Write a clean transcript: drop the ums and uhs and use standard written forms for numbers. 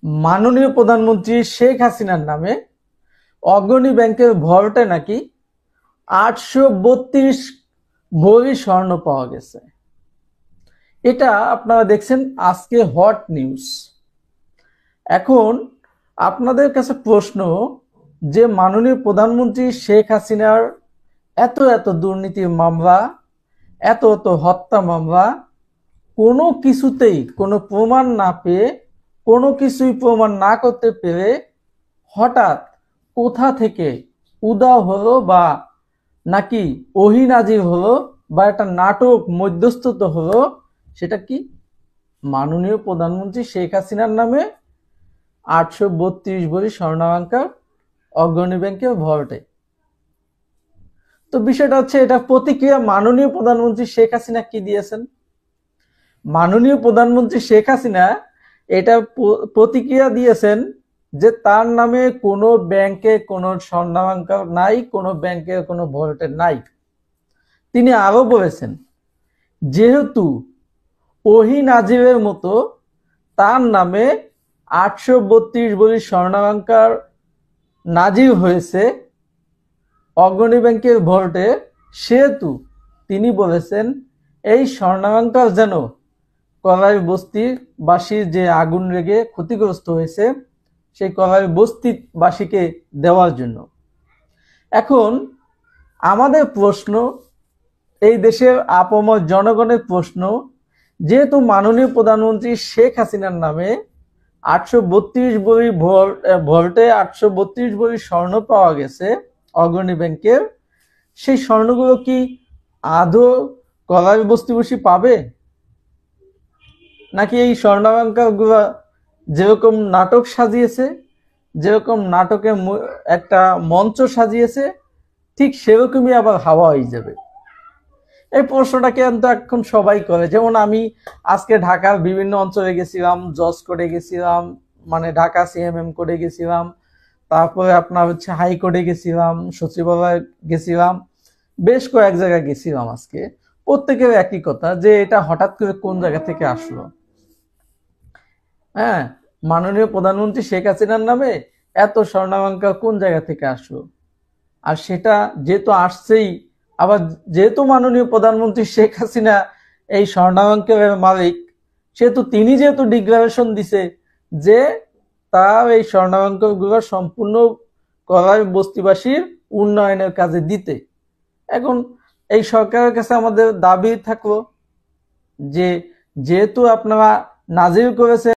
মাননীয় প্রধানমন্ত্রী শেখ হাসিনার নামে অগ্রণী ব্যাংকের ভল্টে নাকি 832 ভরি স্বর্ণ পাওয়া গেছে। এটা আপনারা দেখছেন আজকে হট নিউজ। এখন আপনাদের কাছে প্রশ্ন, যে মাননীয় প্রধানমন্ত্রী শেখ হাসিনার এত এত দুর্নীতির মামলা, এত এত হত্যা মামলা, কোনো কিছুতেই কোনো প্রমাণ না পেয়ে, কোনো কিছুই প্রমাণ না করতে পেরে হঠাৎ কোথা থেকে উদাও হলো, বা নাকি ওহী নাজির হলো, বা একটা নাটক মধ্যস্থত হলো, সেটা কি? মাননীয় প্রধানমন্ত্রী শেখ হাসিনার নামে 832 ভরি স্বর্ণালংকার অগ্রণী ব্যাংকের ভল্টে। তো বিষয়টা হচ্ছে, এটা প্রতিক্রিয়া মাননীয় প্রধানমন্ত্রী শেখ হাসিনা কি দিয়েছেন। মাননীয় প্রধানমন্ত্রী শেখ হাসিনা এটা প্রতিক্রিয়া দিয়েছেন যে তার নামে কোনো ব্যাংকে কোনো স্বর্ণালংকার নাই, কোনো ব্যাংকে কোনো ভল্টে নাই। তিনি আরো বলেছেন, যেহেতু ওহী নাজিরের মতো তার নামে 832 ভরি স্বর্ণালংকার নাজির হয়েছে অগ্রণী ব্যাংকের ভল্টে, সেহেতু তিনি বলেছেন এই স্বর্ণালংকার যেন কলাই বস্তির বাসীর যে আগুন লেগে ক্ষতিগ্রস্ত হয়েছে সেই কলাই বস্তির বাসীকে দেওয়ার জন্য। এখন আমাদের প্রশ্ন, এই দেশের আপামর জনগণের প্রশ্ন, যেহেতু মাননীয় প্রধানমন্ত্রী শেখ হাসিনার নামে 832 ভরি ভল্টে 832 ভরি স্বর্ণ পাওয়া গেছে অগ্রণী ব্যাংকের, সেই স্বর্ণগুলো কি আদৌ কলাই বস্তিবাসী পাবে, নাকি এই স্বর্ণালংকারগুলো যেরকম নাটক সাজিয়েছে, যেরকম নাটকে একটা মঞ্চ সাজিয়েছে, ঠিক সেরকমই আবার হাওয়া হয়ে যাবে? এই প্রশ্নটাকে কিন্তু এখন সবাই করে। যেমন আমি আজকে ঢাকার বিভিন্ন অঞ্চলে গেছিলাম, জজ করে গেছিলাম, মানে ঢাকা সিএমএম করে গেছিলাম, তারপরে আপনার হচ্ছে হাইকোর্টে গেছিলাম, সচিবালয়ে গেছিলাম, বেশ কয়েক জায়গায় গেছিলাম। আজকে প্রত্যেকের একই কথা, যে এটা হঠাৎ করে কোন জায়গা থেকে আসলো। হ্যাঁ, মাননীয় প্রধানমন্ত্রী শেখ হাসিনার নামে এত স্বর্ণালংকার কোন জায়গা থেকে আসলো? আর সেটা যেহেতু আসছেই, আবার যেহেতু মাননীয় প্রধানমন্ত্রী শেখ হাসিনা এই স্বর্ণালংকারের মালিক, সেহেতু তিনি যেহেতু ডিক্লারেশন দিছে যে তার এই স্বর্ণালংকারগুলো সম্পূর্ণ কলাই বস্তিবাসীর উন্নয়নের কাজে দিতে। এখন এই সরকারের কাছে আমাদের দাবি থাকলো যে যেহেতু আপনারা নাজির করেছে